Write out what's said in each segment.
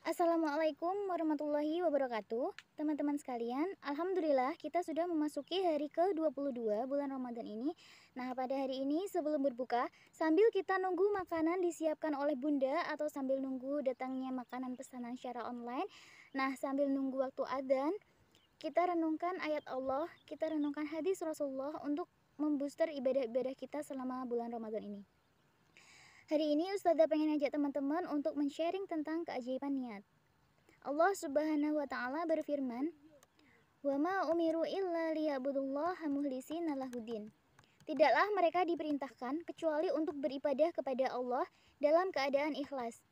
Assalamualaikum warahmatullahi wabarakatuh. Teman-teman sekalian, alhamdulillah kita sudah memasuki hari ke-22 bulan Ramadan ini. Nah, pada hari ini sebelum berbuka, sambil kita nunggu makanan disiapkan oleh Bunda atau sambil nunggu datangnya makanan pesanan secara online, nah sambil nunggu waktu adzan, kita renungkan ayat Allah, kita renungkan hadis Rasulullah untuk membooster ibadah-ibadah kita selama bulan Ramadan ini. Hari ini Ustazah pengen ajak teman-teman untuk men-sharing tentang keajaiban niat. Allah Subhanahu wa taala berfirman, "Wa ma umiru illa liya'budullaha mukhlishina lahuddin." Tidaklah mereka diperintahkan kecuali untuk beribadah kepada Allah dalam keadaan ikhlas.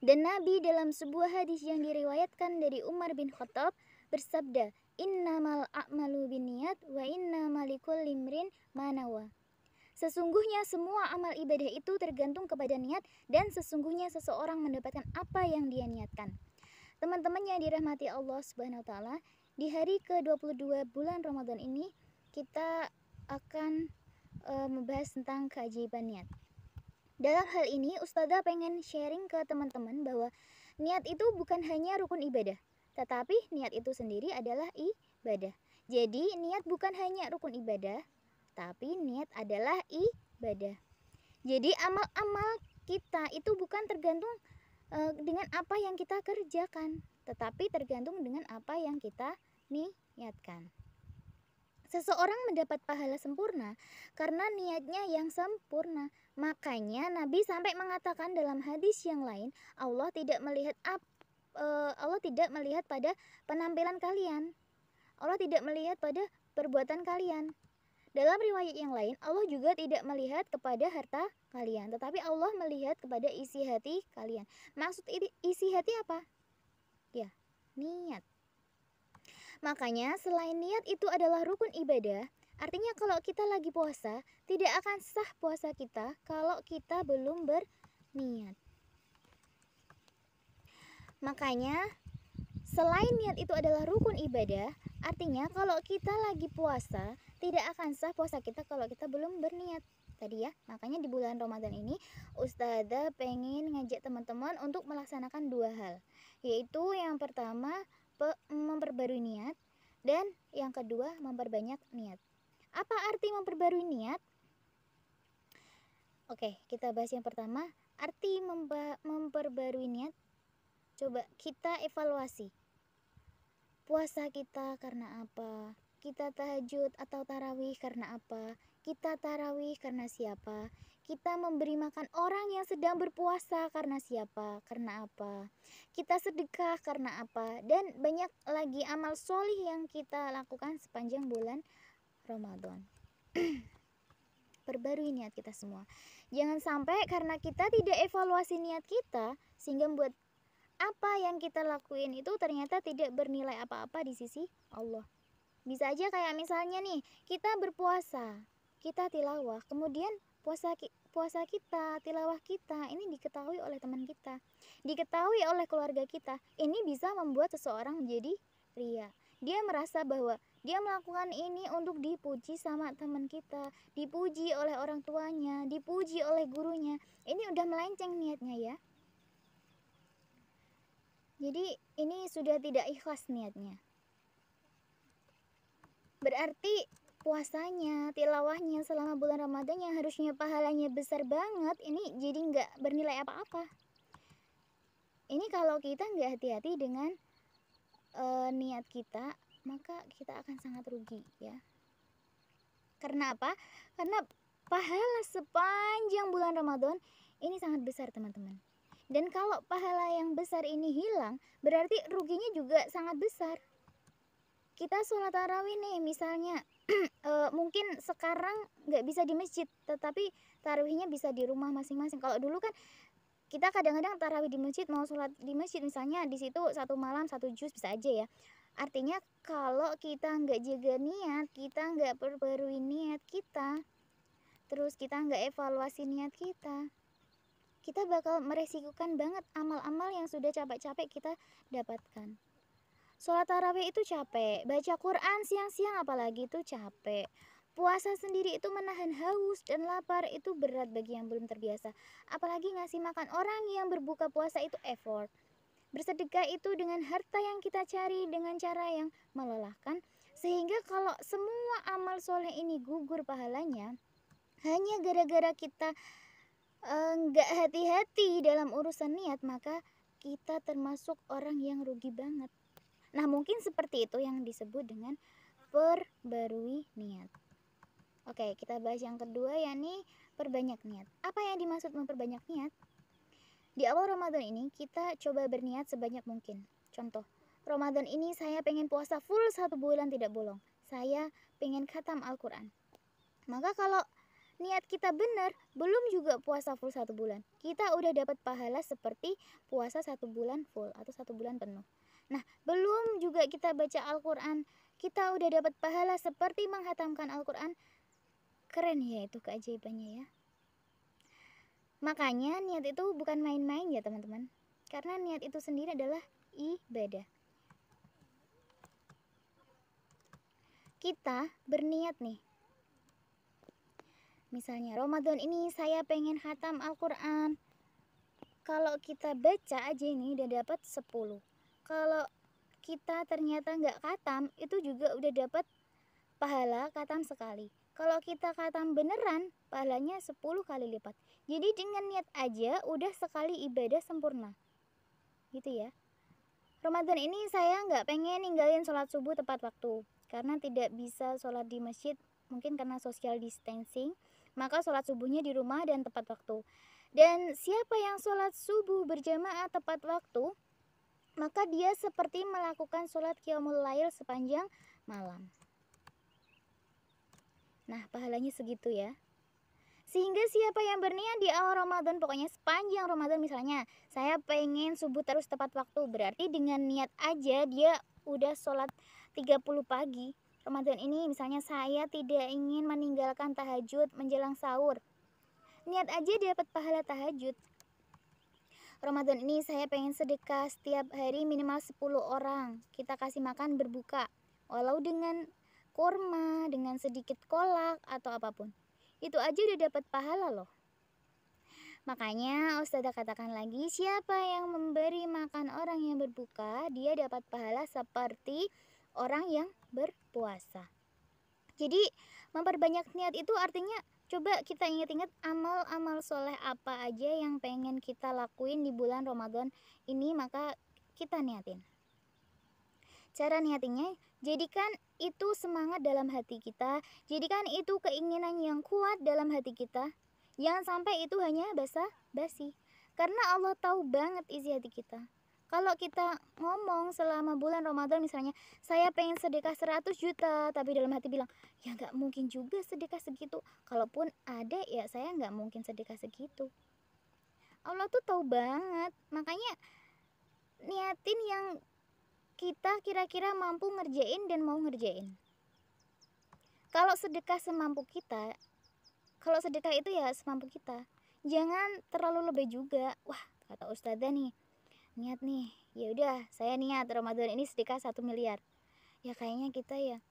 Dan Nabi dalam sebuah hadis yang diriwayatkan dari Umar bin Khattab bersabda, "Innamal a'malu binniyat wa innamal likulli imrin ma nawa." Sesungguhnya semua amal ibadah itu tergantung kepada niat dan sesungguhnya seseorang mendapatkan apa yang dia niatkan. Teman-teman yang dirahmati Allah Subhanahu wa taala, di hari ke-22 bulan Ramadan ini kita akan membahas tentang keajaiban niat. Dalam hal ini Ustazah pengen sharing ke teman-teman bahwa niat itu bukan hanya rukun ibadah, tetapi niat itu sendiri adalah ibadah. Jadi niat bukan hanya rukun ibadah, tapi niat adalah ibadah. Jadi amal-amal kita itu bukan tergantung dengan apa yang kita kerjakan, tetapi tergantung dengan apa yang kita niatkan. Seseorang mendapat pahala sempurna karena niatnya yang sempurna. Makanya Nabi sampai mengatakan dalam hadis yang lain, Allah tidak melihat pada penampilan kalian. Allah tidak melihat pada perbuatan kalian. Dalam riwayat yang lain, Allah juga tidak melihat kepada harta kalian, tetapi Allah melihat kepada isi hati kalian. Maksud isi hati apa? Ya, niat. Makanya selain niat itu adalah rukun ibadah, artinya kalau kita lagi puasa, tidak akan sah puasa kita kalau kita belum berniat. Makanya selain niat itu adalah rukun ibadah, artinya kalau kita lagi puasa, tidak akan sah puasa kita kalau kita belum berniat. Tadi ya, makanya di bulan Ramadan ini Ustazah pengen ngajak teman-teman untuk melaksanakan dua hal, yaitu yang pertama memperbarui niat dan yang kedua memperbanyak niat. Apa arti memperbarui niat? Oke, kita bahas yang pertama, arti memperbarui niat. Coba kita evaluasi. Puasa kita karena apa? Kita tahajud atau tarawih karena apa? Kita tarawih karena siapa? Kita memberi makan orang yang sedang berpuasa karena siapa? Karena apa? Kita sedekah karena apa? Dan banyak lagi amal solih yang kita lakukan sepanjang bulan Ramadan. Perbarui niat kita semua. Jangan sampai karena kita tidak evaluasi niat kita sehingga membuat apa yang kita lakuin itu ternyata tidak bernilai apa-apa di sisi Allah. Bisa aja kayak misalnya nih, kita berpuasa, kita tilawah, kemudian puasa kita, tilawah kita ini diketahui oleh teman kita, diketahui oleh keluarga kita. Ini bisa membuat seseorang menjadi ria. Dia merasa bahwa dia melakukan ini untuk dipuji sama teman kita, dipuji oleh orang tuanya, dipuji oleh gurunya. Ini udah melenceng niatnya ya. Jadi ini sudah tidak ikhlas niatnya. Berarti puasanya, tilawahnya selama bulan Ramadan yang harusnya pahalanya besar banget, ini jadi nggak bernilai apa-apa. Ini kalau kita nggak hati-hati dengan niat kita, maka kita akan sangat rugi ya. Karena apa? Karena pahala sepanjang bulan Ramadan ini sangat besar teman-teman. Dan kalau pahala yang besar ini hilang, berarti ruginya juga sangat besar. Kita sholat tarawih nih misalnya, mungkin sekarang nggak bisa di masjid, tetapi tarawihnya bisa di rumah masing-masing. Kalau dulu kan kita kadang-kadang tarawih di masjid, mau sholat di masjid misalnya di situ satu malam satu juz bisa aja ya. Artinya kalau kita nggak jaga niat, kita nggak perbarui niat kita, terus kita nggak evaluasi niat kita bakal meresikukan banget amal-amal yang sudah capek-capek kita dapatkan. Sholat tarawih itu capek, baca Quran siang-siang apalagi itu capek. Puasa sendiri itu menahan haus dan lapar itu berat bagi yang belum terbiasa. Apalagi ngasih makan orang yang berbuka puasa itu effort. Bersedekah itu dengan harta yang kita cari dengan cara yang melelahkan, sehingga kalau semua amal soleh ini gugur pahalanya hanya gara-gara kita nggak hati-hati dalam urusan niat, maka kita termasuk orang yang rugi banget. Nah, mungkin seperti itu yang disebut dengan perbarui niat. Oke, kita bahas yang kedua, yakni perbanyak niat. Apa yang dimaksud memperbanyak niat? Di awal Ramadan ini kita coba berniat sebanyak mungkin. Contoh, Ramadan ini saya pengen puasa full 1 bulan tidak bolong. Saya pengen khatam Al-Quran. Maka kalau niat kita benar, belum juga puasa full 1 bulan, kita udah dapat pahala seperti puasa 1 bulan full atau 1 bulan penuh. Nah, belum juga kita baca Al-Quran, kita udah dapat pahala seperti menghatamkan Al-Quran. Keren ya itu keajaibannya ya. Makanya niat itu bukan main-main ya teman-teman. Karena niat itu sendiri adalah ibadah. Kita berniat nih. Misalnya Ramadan ini saya pengen khatam Al-Quran. Kalau kita baca aja ini udah dapat 10. Kalau kita ternyata nggak khatam, itu juga udah dapat pahala khatam sekali. Kalau kita khatam beneran, pahalanya 10 kali lipat. Jadi dengan niat aja udah sekali ibadah sempurna. Gitu ya. Ramadan ini saya nggak pengen ninggalin sholat subuh tepat waktu. Karena tidak bisa sholat di masjid, mungkin karena social distancing. Maka sholat subuhnya di rumah dan tepat waktu. Dan siapa yang sholat subuh berjamaah tepat waktu, maka dia seperti melakukan sholat qiyamul lail sepanjang malam. Nah, pahalanya segitu ya. Sehingga siapa yang berniat di awal Ramadan, pokoknya sepanjang Ramadan misalnya, saya pengen subuh terus tepat waktu, berarti dengan niat aja dia udah sholat 30 pagi. Ramadan ini misalnya saya tidak ingin meninggalkan tahajud menjelang sahur. Niat aja dapat pahala tahajud. Ramadan ini saya pengen sedekah setiap hari minimal 10 orang. Kita kasih makan berbuka. Walau dengan kurma, dengan sedikit kolak atau apapun. Itu aja udah dapat pahala loh. Makanya Ustazah katakan lagi, siapa yang memberi makan orang yang berbuka, dia dapat pahala seperti orang yang berpuasa. Jadi memperbanyak niat itu artinya coba kita ingat-ingat amal-amal soleh apa aja yang pengen kita lakuin di bulan Ramadan ini, maka kita niatin. Cara niatinnya, jadikan itu semangat dalam hati kita, jadikan itu keinginan yang kuat dalam hati kita. Jangan sampai itu hanya basa-basi, karena Allah tahu banget isi hati kita. Kalau kita ngomong selama bulan Ramadan misalnya, saya pengen sedekah 100 juta, tapi dalam hati bilang, ya gak mungkin juga sedekah segitu. Kalaupun ada, ya saya gak mungkin sedekah segitu. Allah tuh tahu banget, makanya niatin yang kita kira-kira mampu ngerjain dan mau ngerjain. Kalau sedekah semampu kita, kalau sedekah itu ya semampu kita, jangan terlalu lebih juga. Wah, kata Ustazah nih, niat nih, ya udah saya niat Ramadan ini sedekah 1 miliar. Ya kayaknya kita ya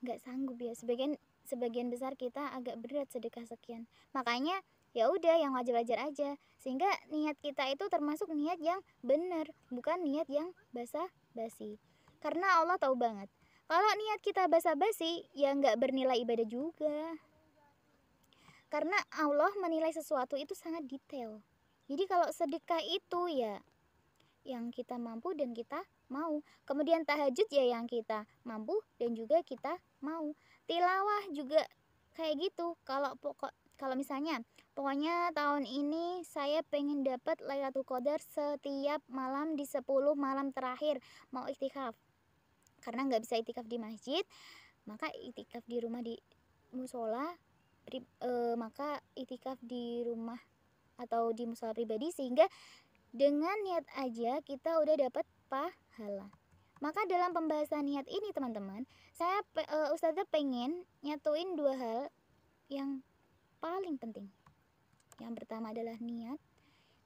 nggak sanggup ya. Sebagian besar kita agak berat sedekah sekian. Makanya ya udah yang wajar-wajar aja. Sehingga niat kita itu termasuk niat yang benar, bukan niat yang basa-basi. Karena Allah tahu banget, kalau niat kita basa-basi ya nggak bernilai ibadah juga. Karena Allah menilai sesuatu itu sangat detail. Jadi kalau sedekah itu ya yang kita mampu dan kita mau. Kemudian tahajud ya yang kita mampu dan juga kita mau. Tilawah juga kayak gitu. Kalau misalnya pokoknya tahun ini saya pengen dapat Lailatul Qadar setiap malam di 10 malam terakhir, mau iktikaf. Karena nggak bisa iktikaf di masjid, maka iktikaf di rumah di musola, maka iktikaf di rumah atau di musola pribadi, sehingga dengan niat aja kita udah dapat pahala. Maka dalam pembahasan niat ini teman-teman, Ustazah pengen nyatuin 2 hal yang paling penting. Yang pertama adalah niat.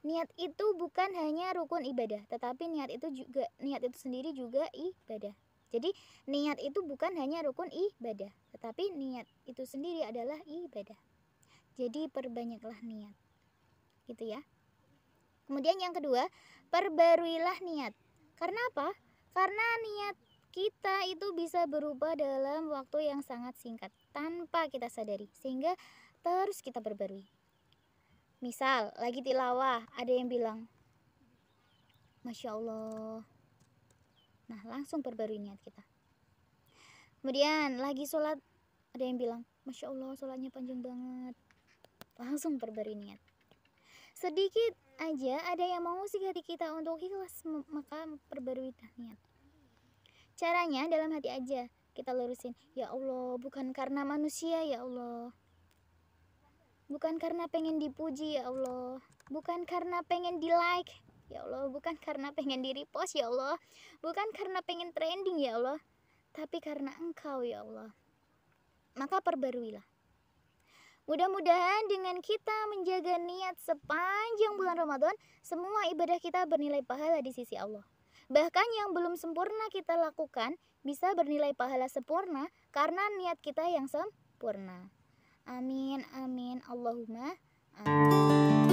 Niat itu bukan hanya rukun ibadah, tetapi niat itu sendiri juga ibadah. Jadi niat itu bukan hanya rukun ibadah, tetapi niat itu sendiri adalah ibadah. Jadi perbanyaklah niat. Gitu ya. Kemudian yang kedua, perbaruilah niat. Karena apa? Karena niat kita itu bisa berubah dalam waktu yang sangat singkat tanpa kita sadari, sehingga terus kita perbarui. Misal lagi tilawah, ada yang bilang Masya Allah. Nah, langsung perbarui niat kita. Kemudian lagi sholat, ada yang bilang Masya Allah, sholatnya panjang banget. Langsung perbarui niat. Sedikit aja ada yang mengusik hati kita untuk ikhlas, maka perbarui niat. Caranya dalam hati aja kita lurusin, ya Allah, bukan karena manusia ya Allah, bukan karena pengen dipuji ya Allah, bukan karena pengen di like ya Allah, bukan karena pengen di repost ya Allah, bukan karena pengen trending ya Allah, tapi karena Engkau ya Allah. Maka perbaruilah. Mudah-mudahan dengan kita menjaga niat sepanjang bulan Ramadan, semua ibadah kita bernilai pahala di sisi Allah. Bahkan yang belum sempurna kita lakukan bisa bernilai pahala sempurna karena niat kita yang sempurna. Amin, amin, Allahumma amin.